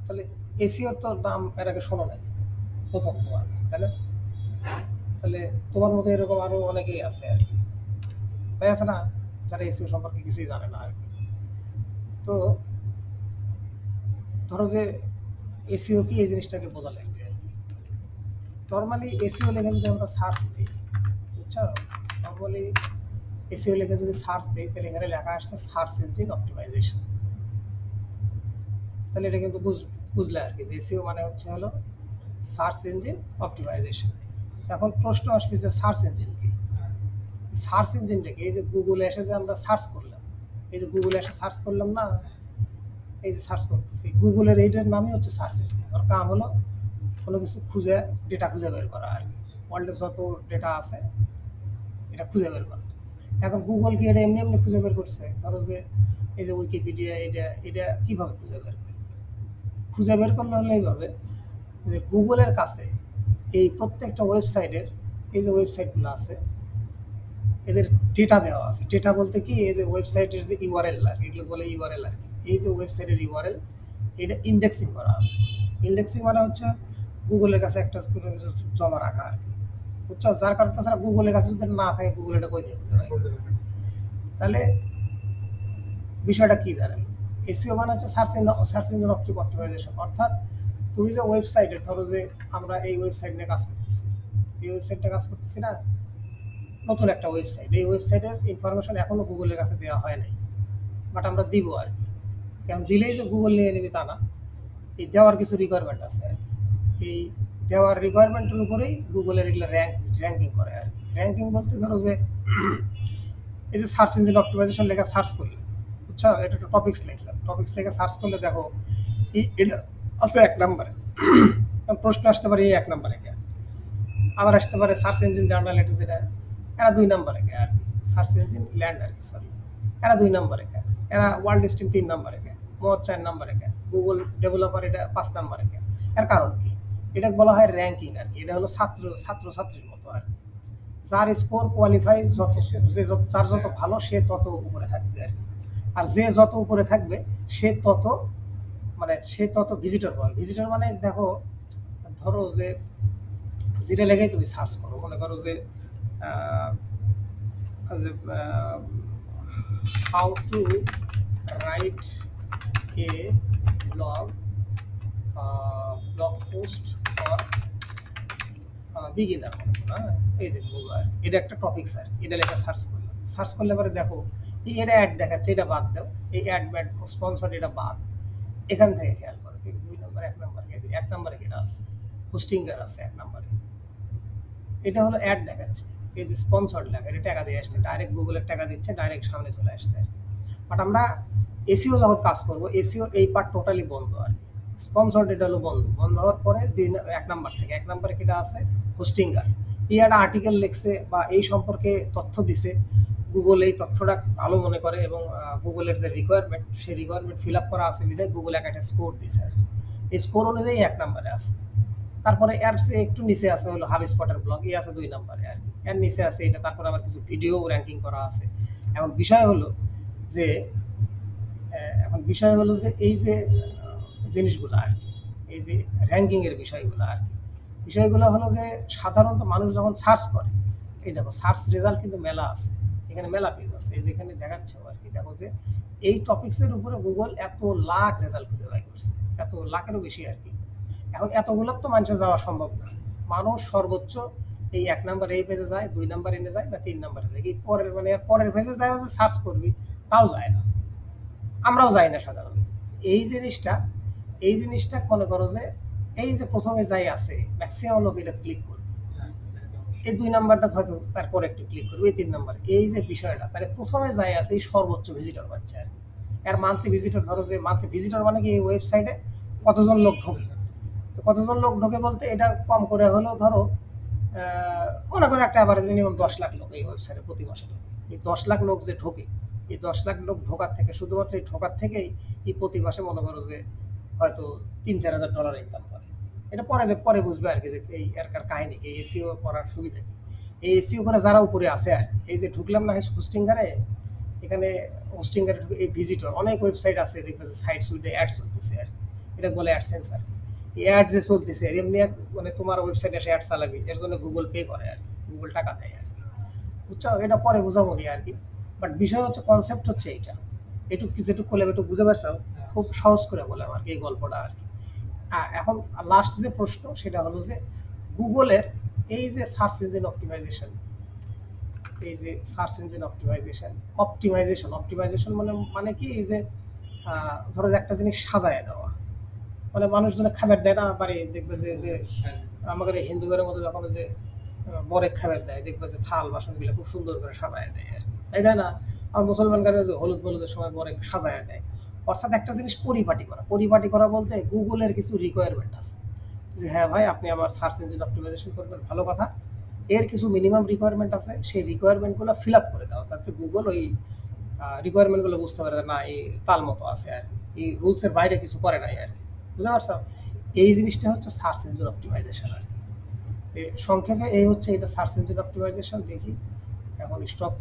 তাহলে এসিওর তো নাম এর আগে শোনো নাই, প্রথম তোমার কাছে, তাহলে তাহলে তোমার মতো এরকম আরো অনেকেই আছে আর কি, তাই আছে না, যারা এসিও সম্পর্কে কিছুই জানে না আর কি। তো ধরো যে এসিও কি, এই জিনিসটাকে বোঝা লাগবে আর কি। নর্মালি এসিও লেখা যদি আমরা সার্চ দিই, বুঝছো, নর্মালি এসিও লেখা যদি সার্চ দিই, তাহলে এখানে লেখা আসছে সার্চ ইঞ্জিন অপটিমাইজেশন। তাহলে এটা কিন্তু বুঝলে আর কি, যে এসিও মানে হচ্ছে হলো সার্চ ইঞ্জিন অপটিমাইজেশন। এখন প্রশ্ন আসবে যে সার্চ ইঞ্জিন কি। সার্চ ইঞ্জিনটা কি? এই যে গুগলে এসে যে আমরা সার্চ করলাম, এই যে গুগলে এসে সার্চ করলাম না, এই যে সার্চ করতেছি, গুগলের এইটার নামই হচ্ছে সার্চ ইঞ্জিন। ওর কাম হলো কোনো কিছু খুঁজে, ডেটা খুঁজে বের করা আর কি, ওয়ার্ল্ডে যত ডেটা আছে এটা খুঁজে বের করা। এখন গুগল কি এটা এমনি এমনি খুঁজে বের করছে? ধরো যে এই যে উইকিপিডিয়া, এটা এটা কীভাবে খুঁজে বের করে? খুঁজে বের করলে হলো এইভাবে, যে গুগলের কাছে এই প্রত্যেকটা ওয়েবসাইটের, এই যে ওয়েবসাইটগুলো আছে, এদের ডেটা দেওয়া আছে। ডেটা বলতে কি, এই যে ওয়েবসাইটের যে ইউআরএল আর কি, এগুলো বলে ইউআরএল আর কি, এই যে ওয়েবসাইটের ইউআরএল, এটা ইন্ডেক্সিং করা আছে। ইন্ডেক্সিং মানে হচ্ছে গুগলের কাছে একটা কোনো কিছু জমা রাখা আর কি, বুঝছো? যার কারণে তাছাড়া গুগলের কাছে যদি না থাকে, গুগল এটা কই দিয়ে খুঁজে পায়? তাহলে বিষয়টা কী দাঁড়ালো? এসইও মানে হচ্ছে সার্চ ইঞ্জিন অপটিমাইজেশন। অর্থাৎ তুমি যে ওয়েবসাইটে, ধরো যে আমরা এই ওয়েবসাইট নিয়ে কাজ করতেছি, এই ওয়েবসাইটটা কাজ করতেছি না, নতুন একটা ওয়েবসাইট, এই ওয়েবসাইটের ইনফরমেশন এখনও গুগলের কাছে দেওয়া হয় নাই, বাট আমরা দিব আর কি। কারণ দিলেই যে গুগল নিয়ে নেবে তা না, এই দেওয়ার কিছু রিকোয়ারমেন্ট আছে আর কি। এই দেওয়ার রিকোয়ারমেন্টের উপরেই গুগলের এগুলো র্যাঙ্কিং করে আর কি। র্যাঙ্কিং বলতে ধরো যে এই যে সার্চ ইঞ্জিন অপটিমাইজেশন লেখা সার্চ করলে, বুঝছো, এটা একটা টপিক্স লিখলাম, টপিক্স লেখা সার্চ করলে দেখো এটা আছে 1 নম্বরে। প্রশ্ন আসতে পারে এই 1 নম্বরে কে, আবার আসতে পারে সার্চ ইঞ্জিন জার্নাল, এটা যেটা, এরা 2 নম্বরে কে আর কি। সার্চ ইঞ্জিন ল্যান্ড আর কি, সরি, এরা 2 নম্বরে কে, এরা ওয়ার্ল্ড স্ট্রিম 3 নম্বরে কে, মদ 4 নম্বরে কে, গুগল ডেভেলপার এটা 5 নম্বরে কে। এর কারণ কি? এটা বলা হয় র্যাঙ্কিং আর কি। এটা হলো ছাত্রছাত্রীর মতো আর কি। যার স্কোর কোয়ালিফাই যত, যে যার যত ভালো সে তত উপরে থাকবে আর কি। আর যে যত উপরে থাকবে সে তত, মানে সে তত ভিজিটর পাবে। ভিজিটর মানে দেখো, ধরো যে যেটা লেগেই তুমি সার্চ করো, মনে করো যে how to write a blog post for beginner, মনে করো, হ্যাঁ, এই যে বোঝার, এটা একটা টপিক স্যার, এটা লেখা সার্চ করলাম। সার্চ করলে পরে দেখো এটা অ্যাড দেখাচ্ছে, এটা বাদ দাও, এই অ্যাড স্পন্সর এটা বাদ। এখান থেকে খেয়াল করো, 2 নম্বর, 1 নম্বর, 1 নম্বরে কেটা আছে, হোস্টিংগার আছে 1 নম্বরে, এটা হলো অ্যাড দেখাচ্ছে। এই যে স্পন্সর্ড লেখা, এটা টাকা দিয়ে আসছে, ডাইরেক্ট গুগলের টাকা দিচ্ছে, ডাইরেক্ট সামনে চলে আসছে। বাট আমরা এসিও যখন কাজ করবো, এসিও এই পার্ট টোটালি বন্ধ আর কি। স্পন্সর্ড এটা হলো বন্ধ। বন্ধ হওয়ার পরে 1 নাম্বার থেকে, 1 নাম্বারে কেটা আছে, হোস্টিংগার। এই একটা আর্টিকেল লিখছে বা এই সম্পর্কে তথ্য দিছে, গুগল এই তথ্যটা ভালো মনে করে, এবং গুগলের যে রিকোয়ারমেন্ট, সেই রিকোয়ারমেন্ট ফিল আপ করা আছে বিধায় গুগল একটা স্কোর দিছে আর কি। এই স্কোর অনুযায়ী 1 নাম্বারে আছে। তারপরে এর চেয়ে একটু নিচে আছে হলো হাব স্পটের ব্লগ, এই আছে 2 নম্বরে আর কি। এর নিচে আছে এটা, তারপরে আবার কিছু ভিডিও র্যাঙ্কিং করা আছে। এখন বিষয় হলো যে এই যে জিনিসগুলো আর কি, এই যে র্যাঙ্কিংয়ের বিষয়গুলো আর কি, বিষয়গুলো হলো যে সাধারণত মানুষ যখন সার্চ করে, এই দেখো সার্চ রেজাল্ট কিন্তু মেলা আছে, এখানে মেলা পেজ আছে, এই যেখানে দেখাচ্ছে আর কি। দেখো যে এই টপিক্সের উপরে গুগল এত লাখ রেজাল্ট খুঁজে বাই করছে, এত লাখেরও বেশি আর কি। এখন এতগুলোর তো মানুষের যাওয়া সম্ভব না। মানুষ সর্বোচ্চ এই 1 নাম্বার এই পেজে যায়, 2 নাম্বার এনে যায়, না 3 নাম্বারে যায়, এই পরের, মানে এর পরের পেজে যায় যে সার্চ করবি, তাও যায় না, আমরাও যাই না সাধারণত। এই জিনিসটা, এই জিনিসটা মনে করো যে এই যে প্রথমে যাই আছে, ম্যাক্সিমাম লোক এটা ক্লিক করবে, এই 2 নাম্বারটা হয়তো তারপরে একটু ক্লিক করবে, এই 3 নাম্বার, এই যে বিষয়টা, তাহলে প্রথমে যাই আছে এই সর্বোচ্চ ভিজিটর পাচ্ছে আর কি। এর মান্থলি ভিজিটর, ধরো যে মান্থলি ভিজিটর মানে কি, এই ওয়েবসাইটে কতজন লোক ঢোকে। তো কতজন লোক ঢোকে বলতে, এটা কম করে হলো ধরো মনে করো একটা অ্যাভারেজ মিনিমাম 10 লাখ লোক এই ওয়েবসাইটে প্রতি মাসে ঢোকে। এই 10 লাখ লোক যে ঢোকে, এই 10 লাখ লোক ঢোকার থেকে, শুধুমাত্র এই ঢোকার থেকেই এই প্রতি মাসে মনে করো যে হয়তো $3-4 হাজার ইনকাম করে। এটা পরে পরে বুঝবে আর কি, যে এই এরকার কাহিনী কি, এসিও করার সুবিধা কি। এই এসিও করে যারা উপরে আসে আর কি, এই যে ঢুকলাম না হোস্টিংগারে, এখানে হোস্টিংগারে ঢুকে এই ভিজিটর, অনেক ওয়েবসাইট আছে দেখবে যে সাইট সুইডে অ্যাড চলতেছে আর কি। এটা বলে অ্যাডসেন্স আর কি। এই অ্যাড যে চলতেছে এমনি মানে তোমার ওয়েবসাইটে এসে অ্যাড চালাবি, এর জন্য গুগল পে করে আর কি, গুগল টাকা দেয় আর কি, বুঝছো? এটা পরে বোঝাবো নি আর কি। বাট বিষয় হচ্ছে, কনসেপ্ট হচ্ছে এইটা। এটুকু কি যেটুকু করলে একটু বুঝে পারছো, খুব সহজ করে বললাম আর কি এই গল্পটা আর কি। এখন লাস্ট যে প্রশ্ন সেটা হলো যে গুগলের এই যে সার্চ ইঞ্জিন অপটিমাইজেশন, এই যে সার্চ ইঞ্জিন অপটিমাইজেশন, অপটিমাইজেশন মানে মানে কি, এই যে ধরো যে একটা জিনিস সাজায় দেওয়া, মানে মানুষজনে খাবার দেয় না বাড়ি, দেখবে যে যে আমাদের এই হিন্দু ঘরের মধ্যে যখন ওই যে বরেক খাবার দেয়, দেখবে যে থাল বাসনগুলো খুব সুন্দর করে সাজায় দেয় আর কি, তাই দেয় না? আর মুসলমান ঘরে যে হলুদ বলুদের সময় বরেক সাজায় দেয়। অর্থাৎ একটা জিনিস পরিপাটি করা, পরিপাটি করা বলতে গুগলের কিছু রিকোয়ারমেন্ট আছে যে হ্যাঁ ভাই আপনি আমার সার্চ ইঞ্জিন অপটিমাইজেশন করবেন, ভালো কথা। এর কিছু মিনিমাম রিকোয়ারমেন্ট আছে, সেই রিকোয়ারমেন্টগুলো ফিল আপ করে দেওয়া, তাতে গুগল ওই রিকোয়ারমেন্টগুলো বুঝতে পারে যে না এই তাল মতো আছে আর কি, এই রুলসের বাইরে কিছু করে নাই আর কি, বুঝতে পারছো? এই জিনিসটা হচ্ছে সার্চ ইঞ্জিন অপটিমাইজেশন আর কি। সংক্ষেপে এই হচ্ছে এটা সার্চ ইঞ্জিন অপটিমাইজেশন। দেখি এখন স্টপ